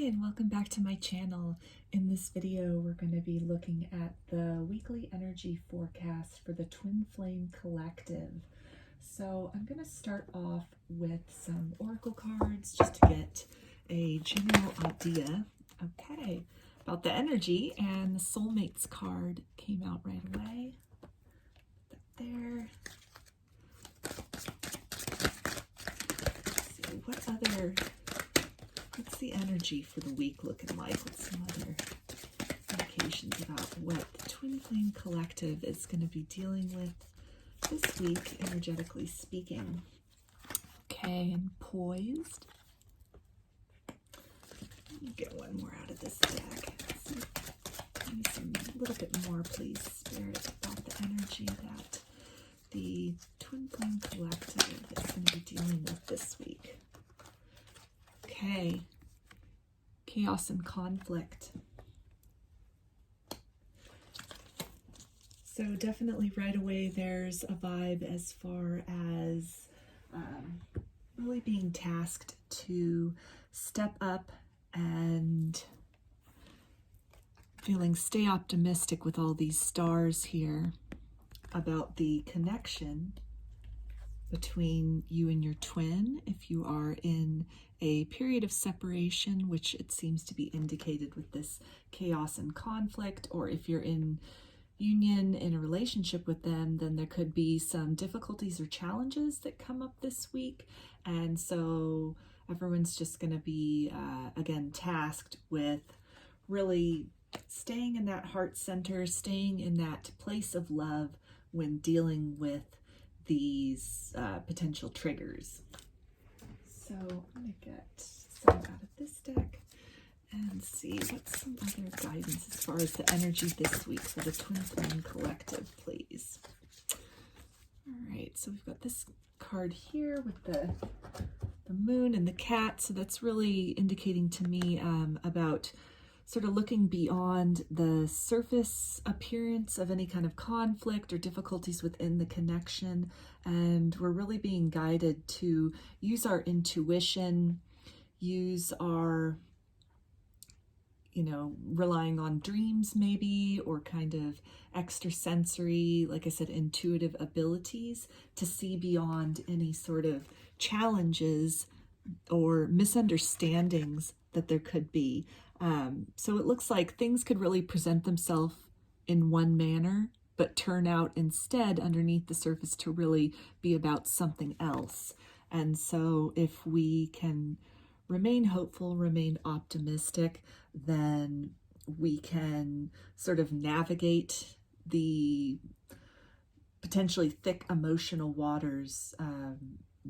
And welcome back to my channel. In this video, we're going to be looking at the weekly energy forecast for the Twin Flame Collective. So I'm going to start off with some oracle cards just to get a general idea, about the energy, and the soulmates card came out right away. Put that there. Let's see, what's the energy for the week looking like? What's some other indications about what the Twin Flame Collective is going to be dealing with this week, energetically speaking? Okay, and poised. Let me get one more out of this deck. Give me a little bit more, please, Spirit, about the energy that the Twin Flame Collective is going to be dealing with this week. Okay, chaos and conflict. So definitely right away there's a vibe as far as really being tasked to step up and feeling stay optimistic with all these stars here about the connection between you and your twin. If you are in a period of separation, which it seems to be indicated with this chaos and conflict, or if you're in union in a relationship with them, then there could be some difficulties or challenges that come up this week. And so everyone's just going to be, again, tasked with really staying in that heart center, staying in that place of love when dealing with these potential triggers. So I'm going to get some out of this deck and see what's some other guidance as far as the energy this week for the Twin Flame Collective, please. All right, so we've got this card here with the moon and the cat. So that's really indicating to me about sort of looking beyond the surface appearance of any kind of conflict or difficulties within the connection. And we're really being guided to use our intuition, use our, relying on dreams maybe, or kind of extrasensory, like I said, intuitive abilities to see beyond any sort of challenges or misunderstandings that there could be. So it looks like things could really present themselves in one manner, but turn out instead underneath the surface to really be about something else. And so if we can remain hopeful, remain optimistic, then we can sort of navigate the potentially thick emotional waters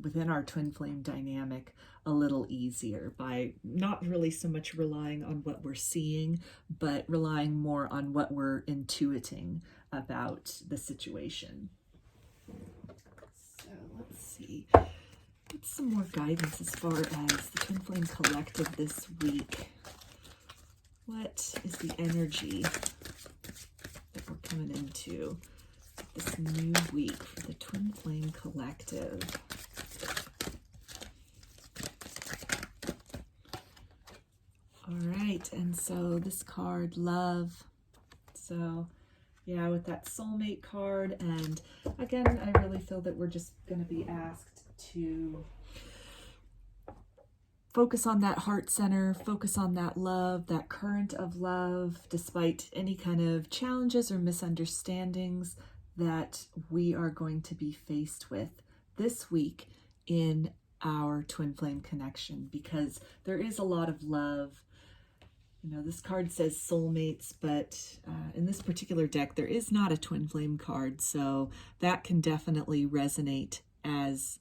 within our twin flame dynamic a little easier by not really so much relying on what we're seeing, but relying more on what we're intuiting about the situation. So let's see. Get some more guidance as far as the Twin Flame Collective this week. What is the energy that we're coming into this new week for the Twin Flame Collective? All right, and so this card, love. So yeah, with that soulmate card, and again, I really feel that we're just going to be asked to focus on that heart center, focus on that love, that current of love, despite any kind of challenges or misunderstandings that we are going to be faced with this week in our twin flame connection, because there is a lot of love. This card says soulmates, but in this particular deck, there is not a twin flame card, so that can definitely resonate as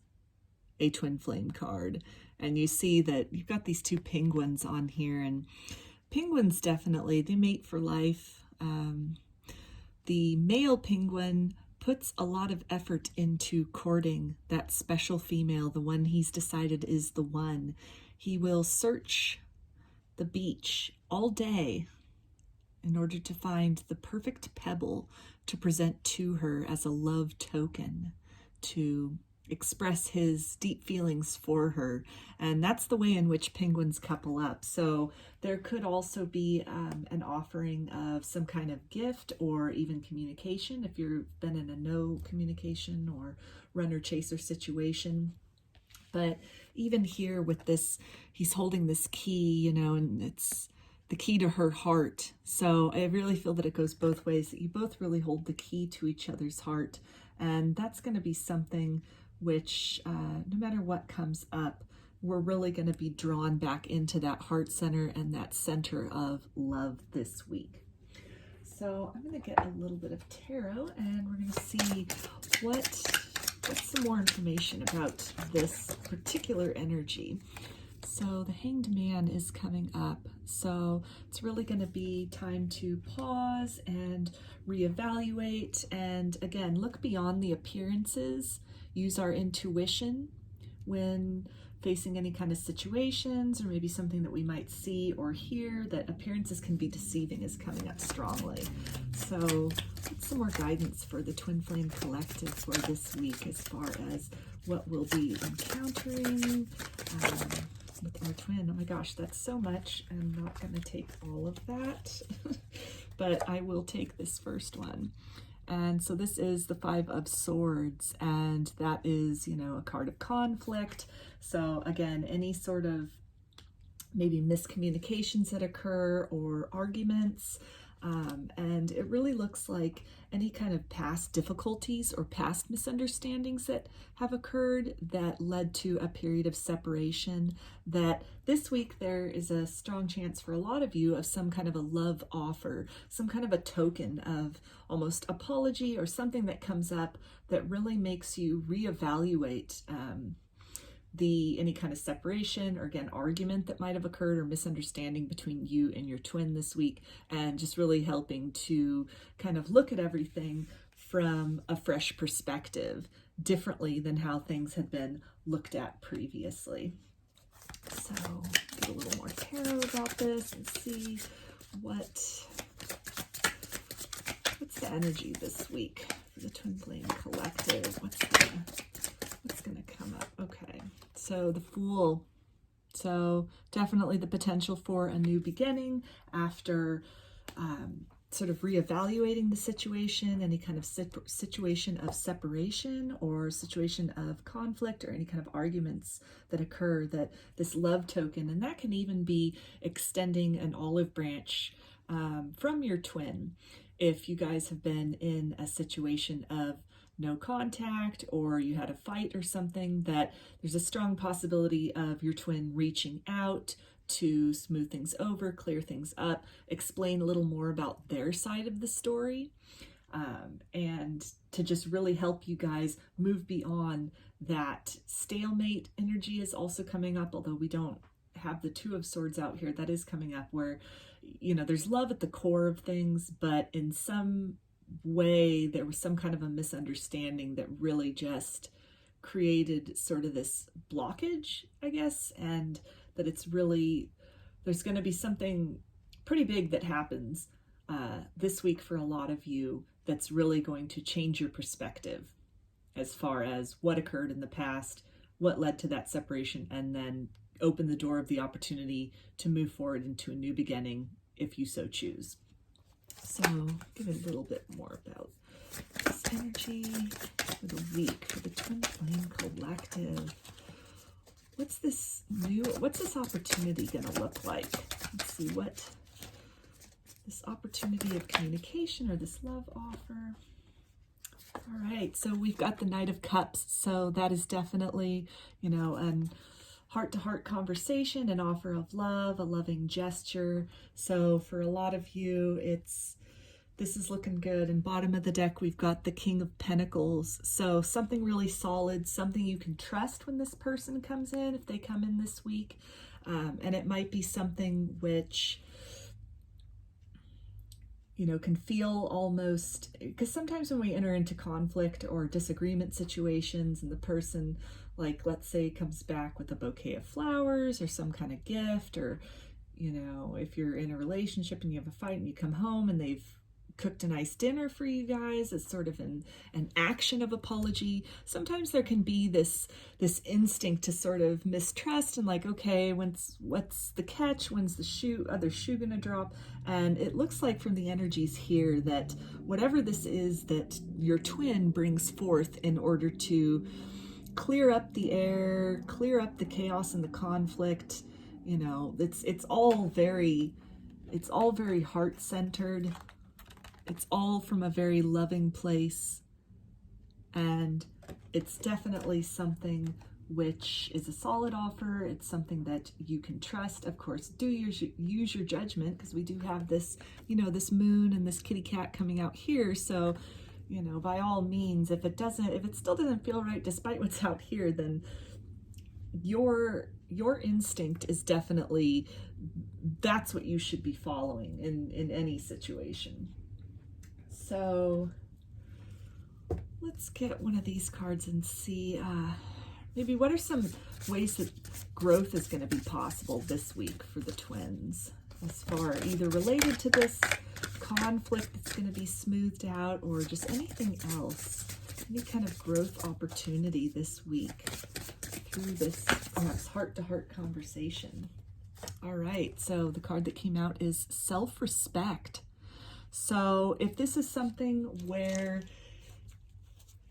a twin flame card. And you see that you've got these two penguins on here, and penguins definitely, they mate for life. The male penguin puts a lot of effort into courting that special female, the one he's decided is the one. He will search the beach all day in order to find the perfect pebble to present to her as a love token, to express his deep feelings for her. And that's the way in which penguins couple up. So there could also be an offering of some kind of gift or even communication if you've been in a no communication or runner chaser situation. But even here with this, he's holding this key, you know, and it's the key to her heart. So I really feel that it goes both ways, that you both really hold the key to each other's heart. And that's going to be something which, no matter what comes up, we're really going to be drawn back into that heart center and that center of love this week. So I'm going to get a little bit of tarot, and we're going to see what's some more information about this particular energy. So the Hanged Man is coming up. So it's really going to be time to pause and reevaluate. And again, look beyond the appearances. Use our intuition when facing any kind of situations, or maybe something that we might see or hear that appearances can be deceiving is coming up strongly. So get some more guidance for the Twin Flame Collective for this week as far as what we'll be encountering with our twin. Oh my gosh, that's so much. I'm not going to take all of that, but I will take this first one. And so this is the Five of Swords, and that is, you know, a card of conflict. So again, any sort of maybe miscommunications that occur or arguments. And it really looks like any kind of past difficulties or past misunderstandings that have occurred that led to a period of separation, that this week there is a strong chance for a lot of you of some kind of a love offer, some kind of a token of almost apology or something that comes up that really makes you reevaluate any kind of separation or again argument that might have occurred or misunderstanding between you and your twin this week, and just really helping to kind of look at everything from a fresh perspective, differently than how things had been looked at previously. So get a little more tarot about this and see what's the energy this week for the Twin Flame Collective. What's gonna come up? Okay, so the Fool. So definitely the potential for a new beginning after sort of reevaluating the situation, any kind of situation of separation or situation of conflict or any kind of arguments that occur, that this love token, and that can even be extending an olive branch from your twin. If you guys have been in a situation of no contact, or you had a fight or something, that there's a strong possibility of your twin reaching out to smooth things over, clear things up, explain a little more about their side of the story, and to just really help you guys move beyond that. Stalemate energy is also coming up, although we don't have the Two of Swords out here. That is coming up where, you know, there's love at the core of things, but in some way there was some kind of a misunderstanding that really just created sort of this blockage, I guess, and that it's really, there's going to be something pretty big that happens this week for a lot of you that's really going to change your perspective as far as what occurred in the past, what led to that separation, and then open the door of the opportunity to move forward into a new beginning if you so choose. So give it a little bit more about this energy for the week for the Twin Flame Collective. What's this opportunity going to look like? Let's see what this opportunity of communication or this love offer. All right, so we've got the Knight of Cups. So that is definitely, you know, an heart-to-heart conversation, an offer of love, a loving gesture. So for a lot of you, this is looking good. And bottom of the deck, we've got the King of Pentacles. So something really solid, something you can trust when this person comes in, if they come in this week. And it might be something which, you know, can feel almost, because sometimes when we enter into conflict or disagreement situations and the person, like, let's say, comes back with a bouquet of flowers or some kind of gift, or, you know, if you're in a relationship and you have a fight and you come home and they've cooked a nice dinner for you guys as sort of an action of apology. Sometimes there can be this instinct to sort of mistrust and like, okay, what's the catch? When's the other shoe gonna drop? And it looks like from the energies here that whatever this is that your twin brings forth in order to clear up the air, clear up the chaos and the conflict, you know, it's all very heart-centered. It's all from a very loving place, and it's definitely something which is a solid offer. It's something that you can trust. Of course, do use your judgment, because we do have this, you know, this moon and this kitty cat coming out here. So, you know, by all means, if it still doesn't feel right despite what's out here, then your instinct is definitely, that's what you should be following in any situation. So let's get one of these cards and see maybe what are some ways that growth is going to be possible this week for the twins, as far either related to this conflict that's going to be smoothed out or just anything else, any kind of growth opportunity this week through this perhaps heart-to-heart conversation. All right, so the card that came out is self-respect. So if this is something where,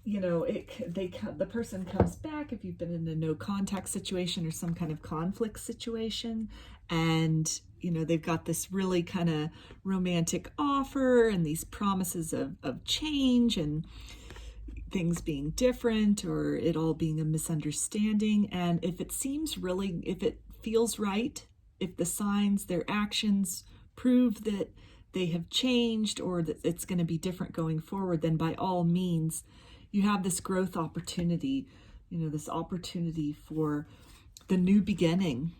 you know, the person comes back, if you've been in a no contact situation or some kind of conflict situation, and, you know, they've got this really kind of romantic offer and these promises of change and things being different, or it all being a misunderstanding. And if it feels right, if the signs, their actions prove that they have changed or that it's going to be different going forward, then by all means, you have this growth opportunity, you know, this opportunity for the new beginning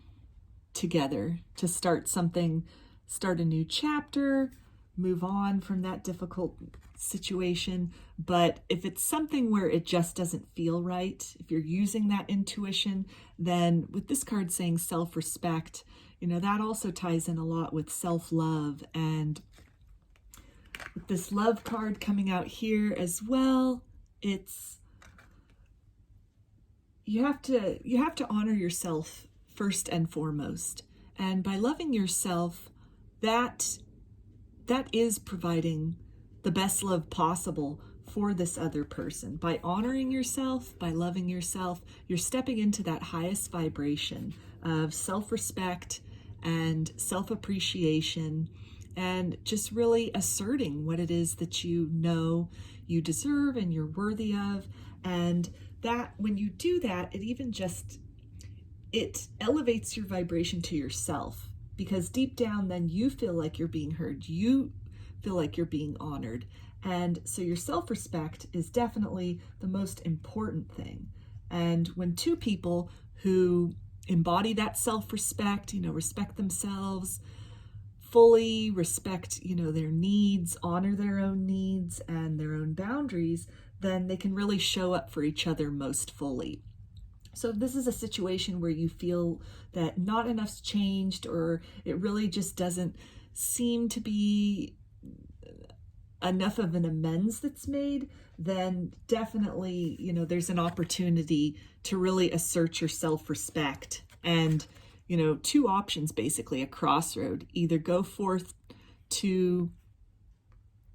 together, to start something, start a new chapter, move on from that difficult situation. But if it's something where it just doesn't feel right, if you're using that intuition, then with this card saying self-respect, you know, that also ties in a lot with self-love. And with this love card coming out here as well, it's, you have to honor yourself first and foremost. And by loving yourself, that is providing the best love possible for this other person. By honoring yourself, by loving yourself, you're stepping into that highest vibration of self-respect and self-appreciation, and just really asserting what it is that you know you deserve and you're worthy of. And that, when you do that, it elevates your vibration to yourself, because deep down then you feel like you're being heard, you feel like you're being honored. And so your self-respect is definitely the most important thing. And when two people who embody that self-respect, you know, respect themselves fully, respect, you know, their needs, honor their own needs and their own boundaries, then they can really show up for each other most fully. So if this is a situation where you feel that not enough's changed, or it really just doesn't seem to be enough of an amends that's made, then definitely, you know, there's an opportunity to really assert your self-respect. And, you know, two options, basically, a crossroad: either go forth to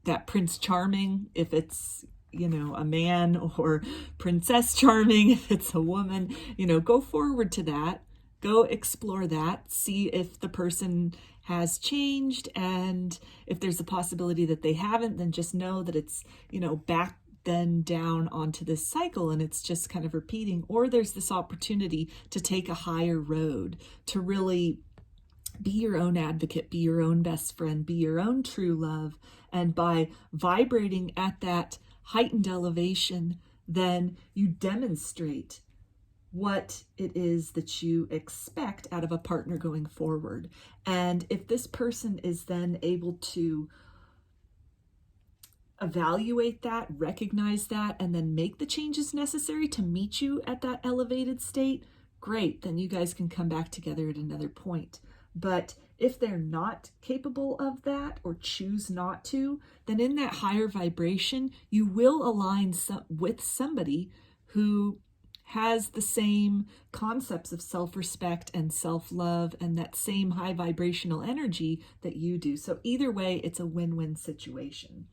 that Prince Charming, if it's, you know, a man, or Princess Charming, if it's a woman, you know, go forward to that, go explore that, see if the person has changed. And if there's a possibility that they haven't, then just know that it's, you know, back then down onto this cycle, and it's just kind of repeating. Or there's this opportunity to take a higher road, to really be your own advocate, be your own best friend, be your own true love. And by vibrating at that heightened elevation, then you demonstrate what it is that you expect out of a partner going forward. And if this person is then able to evaluate that, recognize that, and then make the changes necessary to meet you at that elevated state, great, then you guys can come back together at another point. But if they're not capable of that or choose not to, then in that higher vibration, you will align with somebody who has the same concepts of self-respect and self-love and that same high vibrational energy that you do. So either way, it's a win-win situation.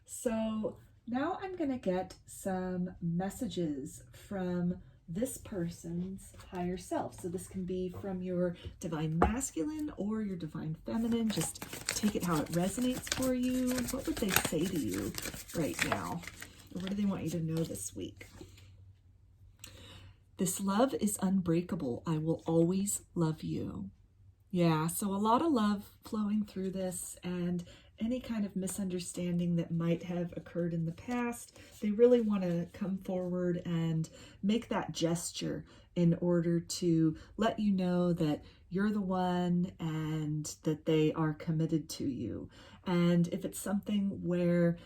So now I'm going to get some messages from this person's higher self. So this can be from your divine masculine or your divine feminine. Just take it how it resonates for you. What would they say to you right now? Or what do they want you to know this week? This love is unbreakable. I will always love you. Yeah, so a lot of love flowing through this, and any kind of misunderstanding that might have occurred in the past, they really want to come forward and make that gesture in order to let you know that you're the one and that they are committed to you. And if it's something where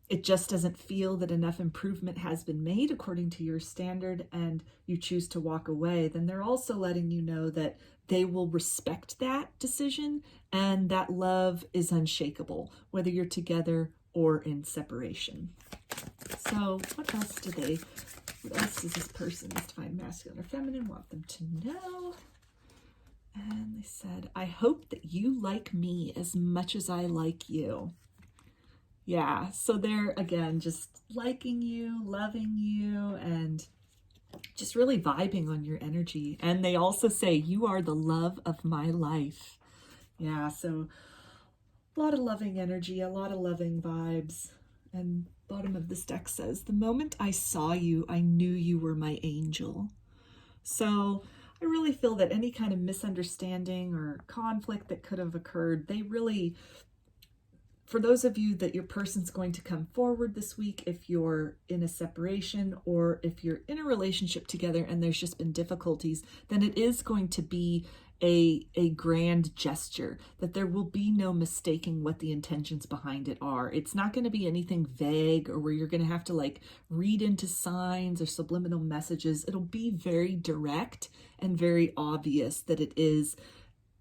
it just doesn't feel that enough improvement has been made according to your standard and you choose to walk away, then they're also letting you know that they will respect that decision and that love is unshakable, whether you're together or in separation. So what else does this person, this divine masculine or feminine, want them to know? And they said, I hope that you like me as much as I like you. Yeah, so they're, again, just liking you, loving you, and just really vibing on your energy. And they also say, you are the love of my life. Yeah, so a lot of loving energy, a lot of loving vibes. And bottom of this deck says, the moment I saw you, I knew you were my angel. So I really feel that any kind of misunderstanding or conflict that could have occurred, they really... For those of you that your person's going to come forward this week, if you're in a separation or if you're in a relationship together and there's just been difficulties, then it is going to be a grand gesture, that there will be no mistaking what the intentions behind it are. It's not going to be anything vague or where you're going to have to like read into signs or subliminal messages. It'll be very direct and very obvious that it is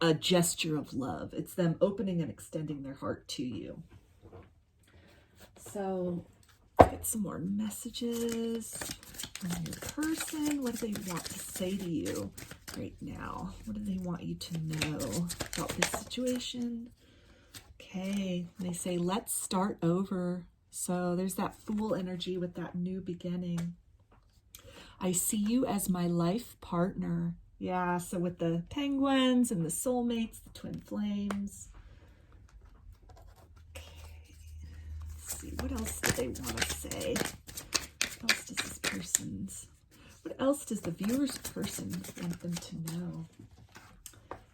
a gesture of love. It's them opening and extending their heart to you. So get some more messages from your person. What do they want to say to you right now? What do they want you to know about this situation? Okay, they say, let's start over. So there's that Fool energy with that new beginning. I see you as my life partner. Yeah, so with the penguins and the soulmates, the twin flames. Okay, let's see, what else do they want to say? What else does this person's, what else does the viewer's person want them to know?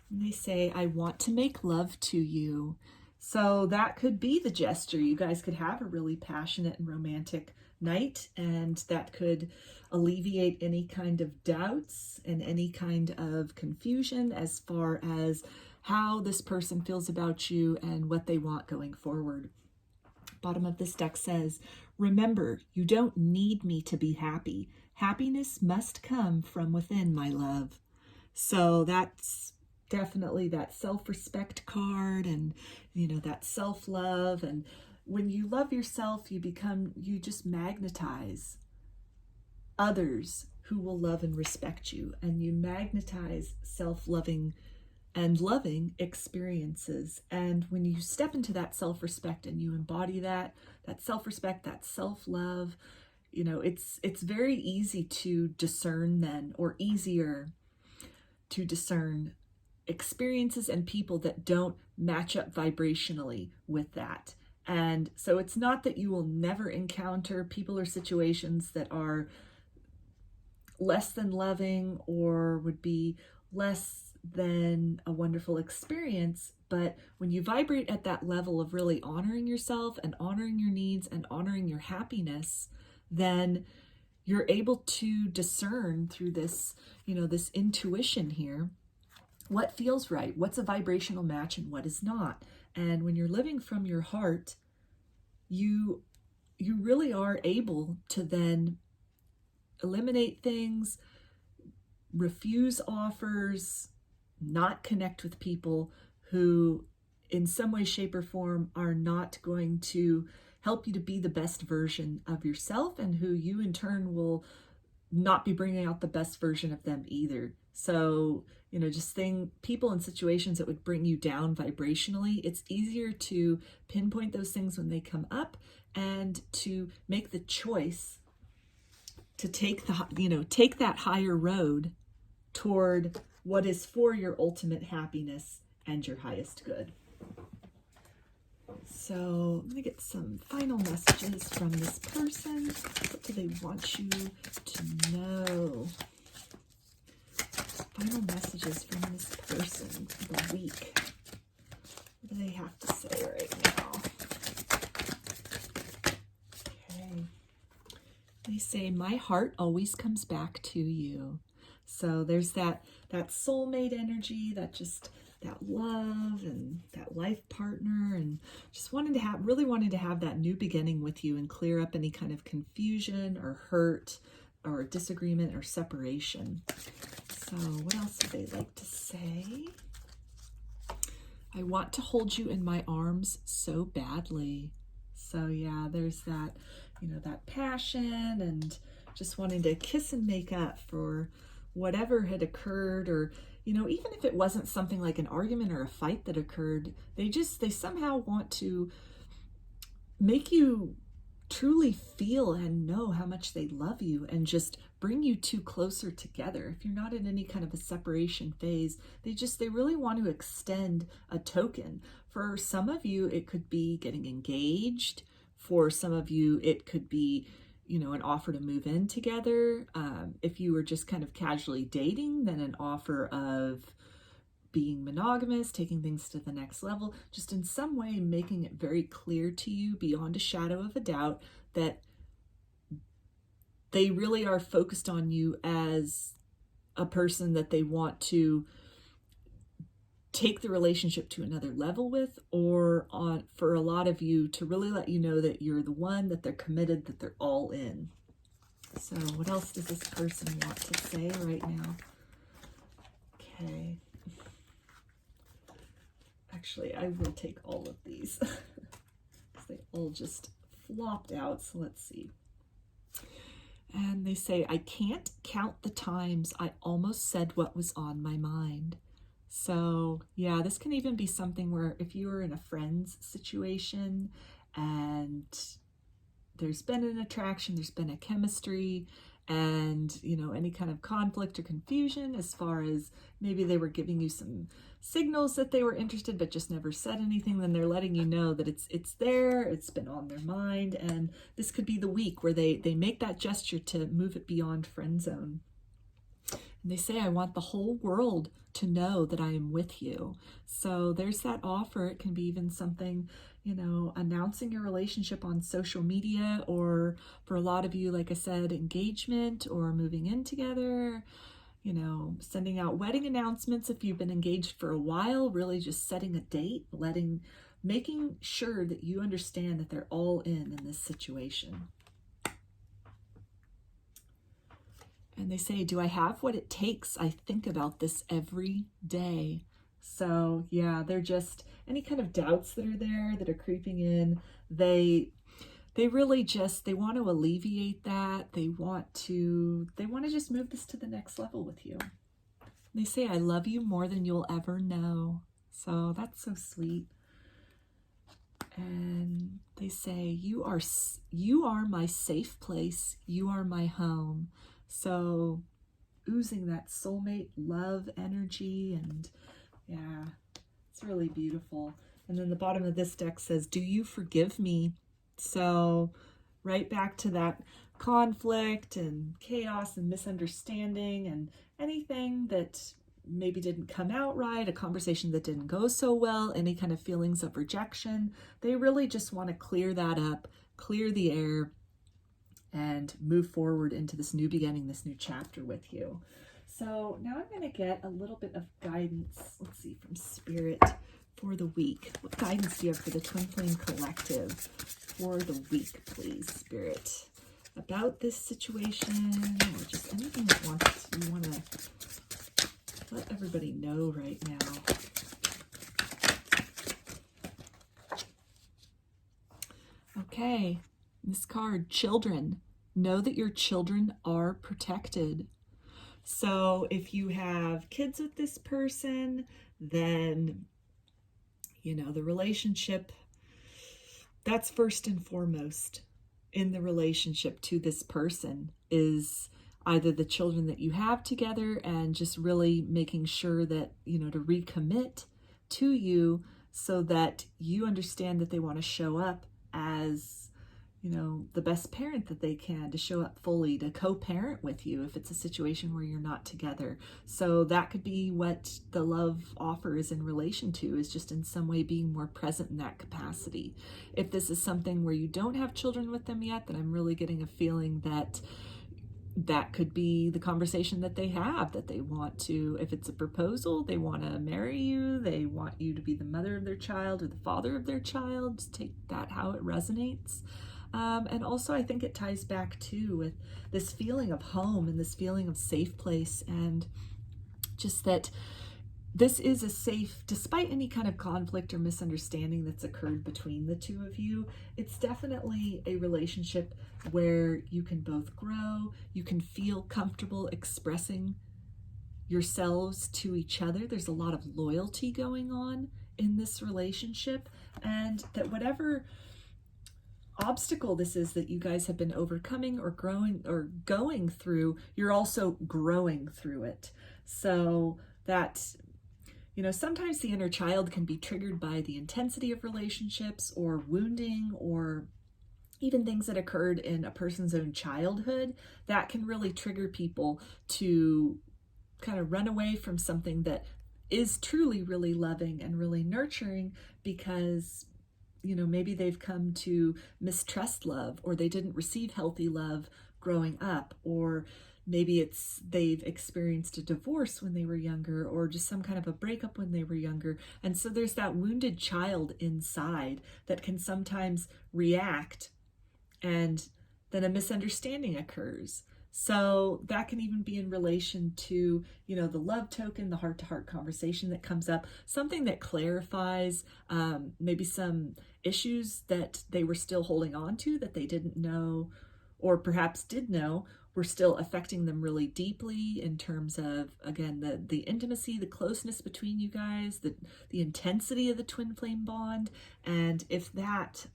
And they say, I want to make love to you. So that could be the gesture. You guys could have a really passionate and romantic night, and that could alleviate any kind of doubts and any kind of confusion as far as how this person feels about you and what they want going forward. Bottom of this deck says, remember, you don't need me to be happy. Happiness must come from within, my love. So that's definitely that self-respect card, and you know, that self-love. And when you love yourself, you just magnetize others who will love and respect you, and you magnetize self-loving and loving experiences. And when you step into that self-respect and you embody that self-respect, that self-love, you know, it's very easy to discern then, or easier to discern experiences and people that don't match up vibrationally with that. And so it's not that you will never encounter people or situations that are less than loving or would be less than a wonderful experience, but when you vibrate at that level of really honoring yourself and honoring your needs and honoring your happiness, then you're able to discern through this, you know, this intuition here, what feels right, what's a vibrational match and what is not. And when you're living from your heart, you really are able to then eliminate things, refuse offers, not connect with people who in some way, shape, or form are not going to help you to be the best version of yourself, and who you in turn will not be bringing out the best version of them either. So, you know, just people and situations that would bring you down vibrationally, it's easier to pinpoint those things when they come up and to make the choice to take that higher road toward what is for your ultimate happiness and your highest good. So I'm going to get some final messages from this person. What do they want you to know? Final messages from this person for the week. What do they have to say right now? Okay. They say, my heart always comes back to you. So there's that soulmate energy, that love and that life partner, and just really wanted to have that new beginning with you and clear up any kind of confusion or hurt or disagreement or separation. So what else would they like to say? I want to hold you in my arms so badly. So yeah, there's that, that passion and just wanting to kiss and make up for whatever had occurred, or even if it wasn't something like an argument or a fight that occurred, they somehow want to make you truly feel and know how much they love you and just bring you two closer together. If you're not in any kind of a separation phase, they really want to extend a token. For some of you, it could be getting engaged. For some of you, it could be an offer to move in together. If you were just kind of casually dating, then an offer of being monogamous, taking things to the next level, just in some way making it very clear to you beyond a shadow of a doubt that they really are focused on you as a person that they want to take the relationship to another level with, or for a lot of you to really let you know that you're the one, that they're committed, that they're all in. So what else does this person want to say right now? Okay. Actually, I will take all of these because they all just flopped out. So let's see. And they say, I can't count the times I almost said what was on my mind. So yeah, this can even be something where if you were in a friend's situation and there's been an attraction, there's been a chemistry, and any kind of conflict or confusion as far as maybe they were giving you some signals that they were interested but just never said anything, then they're letting you know that it's there, it's been on their mind, and this could be the week where they make that gesture to move it beyond friend zone. And they say, I want the whole world to know that I am with you. So there's that offer. It can be even something, announcing your relationship on social media, or for a lot of you, like I said, engagement or moving in together, sending out wedding announcements if you've been engaged for a while, really just setting a date, making sure that you understand that they're all in this situation. And they say, do I have what it takes? I think about this every day. So yeah, they're just any kind of doubts that are there that are creeping in. They really just, they want to alleviate that. They want to just move this to the next level with you. And they say, I love you more than you'll ever know. So that's so sweet. And they say, you are my safe place. You are my home. So oozing that soulmate love energy, and yeah, it's really beautiful. And then the bottom of this deck says, do you forgive me? So right back to that conflict and chaos and misunderstanding and anything that maybe didn't come out right, a conversation that didn't go so well, any kind of feelings of rejection. They really just want to clear that up, clear the air, and move forward into this new beginning, this new chapter with you. So now I'm going to get a little bit of guidance, let's see, from Spirit for the week. What guidance do you have for the Twin Flame Collective for the week, please, Spirit? About this situation, or just anything that you want to let everybody know right now. Okay, this card, children. Know that your children are protected. So if you have kids with this person, then, you know, the relationship, that's first and foremost in the relationship to this person is either the children that you have together and just really making sure that, you know, to recommit to you so that you understand that they want to show up as, you know, the best parent that they can, to show up fully, to co-parent with you if it's a situation where you're not together. So that could be what the love offer is in relation to, is just in some way being more present in that capacity. If this is something where you don't have children with them yet, then I'm really getting a feeling that that could be the conversation that they have, that they want to, if it's a proposal, they want to marry you, they want you to be the mother of their child or the father of their child. Just take that how it resonates. And also I think it ties back too with this feeling of home and this feeling of safe place, and just that this is a safe, despite any kind of conflict or misunderstanding that's occurred between the two of you, it's definitely a relationship where you can both grow, you can feel comfortable expressing yourselves to each other. There's a lot of loyalty going on in this relationship, and that whatever obstacle this is that you guys have been overcoming or growing or going through, you're also growing through it. So that, you know, sometimes the inner child can be triggered by the intensity of relationships or wounding or even things that occurred in a person's own childhood that can really trigger people to kind of run away from something that is truly really loving and really nurturing, because, you know, maybe they've come to mistrust love, or they didn't receive healthy love growing up, or maybe it's they've experienced a divorce when they were younger, or just some kind of a breakup when they were younger. And so there's that wounded child inside that can sometimes react, and then a misunderstanding occurs. So that can even be in relation to, you know, the love token, the heart-to-heart conversation that comes up, something that clarifies maybe some issues that they were still holding on to that they didn't know, or perhaps did know, were still affecting them really deeply in terms of, again, the intimacy, the closeness between you guys, the intensity of the twin flame bond. And if that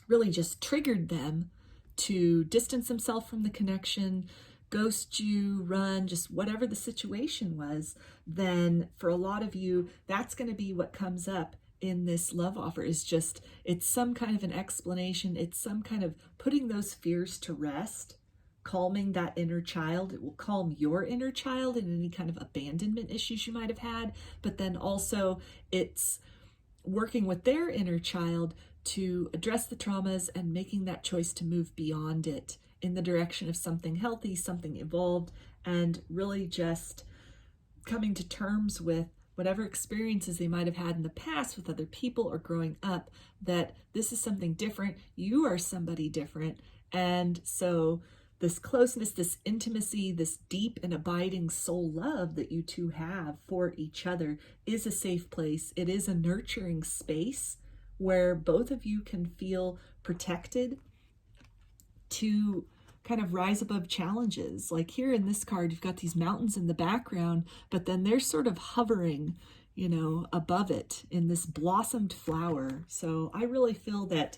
really just triggered them to distance themselves from the connection, ghost you, run, just whatever the situation was, then for a lot of you, that's going to be what comes up in this love offer. Is just, it's some kind of an explanation. It's some kind of putting those fears to rest, calming that inner child. It will calm your inner child and any kind of abandonment issues you might have had, but then also it's working with their inner child to address the traumas and making that choice to move beyond it in the direction of something healthy, something evolved, and really just coming to terms with whatever experiences they might have had in the past with other people or growing up, that this is something different. You are somebody different. And so this closeness, this intimacy, this deep and abiding soul love that you two have for each other is a safe place. It is a nurturing space where both of you can feel protected to kind of rise above challenges. Like here in this card, you've got these mountains in the background, but then they're sort of hovering, you know, above it in this blossomed flower. So I really feel that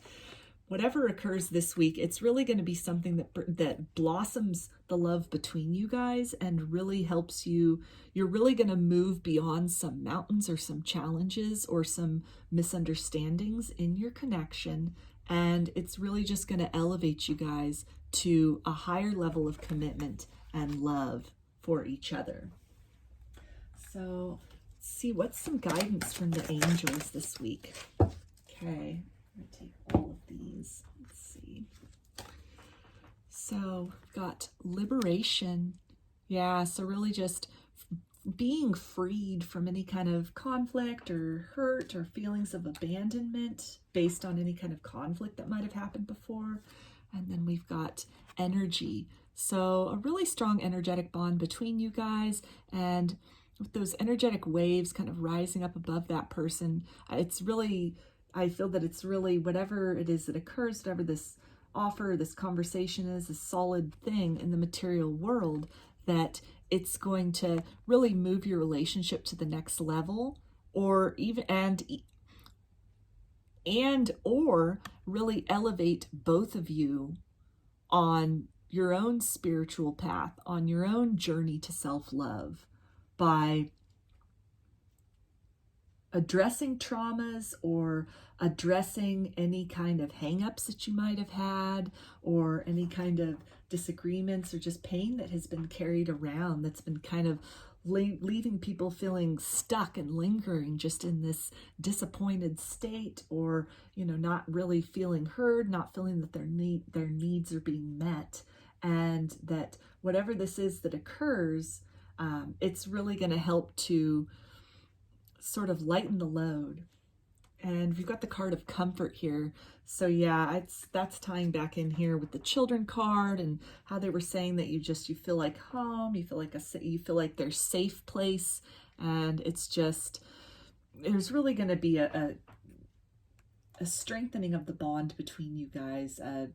whatever occurs this week, it's really going to be something that blossoms the love between you guys and really helps you. You're really going to move beyond some mountains or some challenges or some misunderstandings in your connection. And it's really just going to elevate you guys to a higher level of commitment and love for each other. So let's see, what's some guidance from the angels this week? Okay. I'm going to take all of these. Let's see. So we've got liberation. Yeah, so really just being freed from any kind of conflict or hurt or feelings of abandonment based on any kind of conflict that might have happened before. And then we've got energy. So a really strong energetic bond between you guys, and with those energetic waves kind of rising up above that person. It's really, I feel that it's really whatever it is that occurs, whatever this offer, this conversation is, a solid thing in the material world, that it's going to really move your relationship to the next level, or even or really elevate both of you on your own spiritual path, on your own journey to self-love, by addressing traumas or addressing any kind of hang-ups that you might have had, or any kind of disagreements or just pain that has been carried around, that's been kind of leaving people feeling stuck and lingering just in this disappointed state, or, you know, not really feeling heard, not feeling that their needs are being met. And that whatever this is that occurs, it's really going to help to sort of lighten the load. And we've got the card of comfort here. So yeah, that's tying back in here with the children card, and how they were saying that you feel like home, you feel like their safe place. And it's just, there's really going to be a strengthening of the bond between you guys, an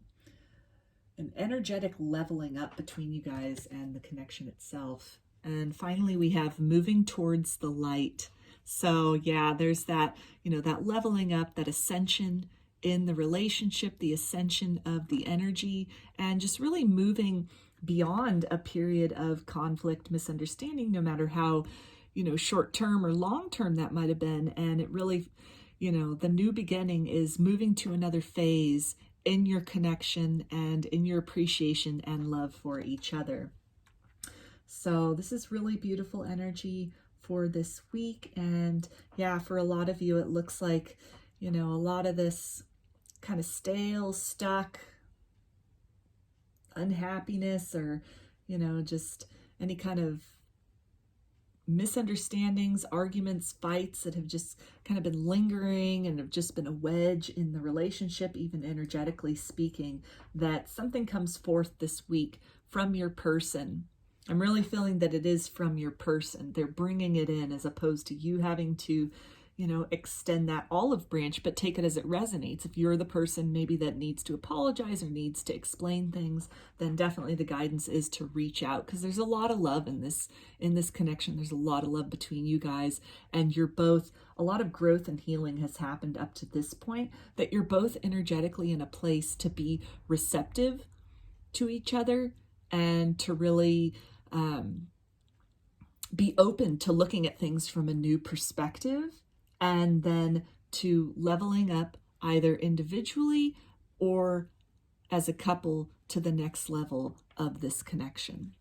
energetic leveling up between you guys and the connection itself. And finally, we have moving towards the light. So yeah, there's that, you know, that leveling up, that ascension in the relationship, the ascension of the energy, and just really moving beyond a period of conflict, misunderstanding, no matter how, you know, short-term or long-term that might have been. And it really, you know, the new beginning is moving to another phase in your connection and in your appreciation and love for each other. So this is really beautiful energy for this week. And yeah, for a lot of you, it looks like, you know, a lot of this kind of stale, stuck unhappiness, or, you know, just any kind of misunderstandings, arguments, fights that have just kind of been lingering and have just been a wedge in the relationship, even energetically speaking, that something comes forth this week from your person. I'm really feeling that it is from your person. They're bringing it in, as opposed to you having to, you know, extend that olive branch, but take it as it resonates. If you're the person maybe that needs to apologize or needs to explain things, then definitely the guidance is to reach out, because there's a lot of love in this connection. There's a lot of love between you guys, and you're both, a lot of growth and healing has happened up to this point, that you're both energetically in a place to be receptive to each other, and to really be open to looking at things from a new perspective, and then to leveling up either individually or as a couple to the next level of this connection.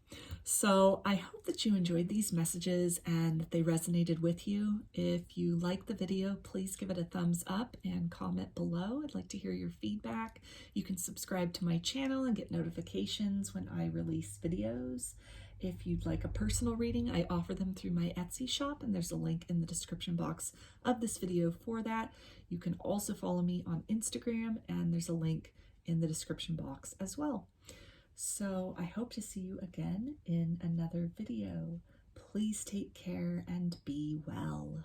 So I hope that you enjoyed these messages and that they resonated with you. If you like the video, please give it a thumbs up and comment below. I'd like to hear your feedback. You can subscribe to my channel and get notifications when I release videos. If you'd like a personal reading, I offer them through my Etsy shop, and there's a link in the description box of this video for that. You can also follow me on Instagram, and there's a link in the description box as well. So I hope to see you again in another video. Please take care and be well.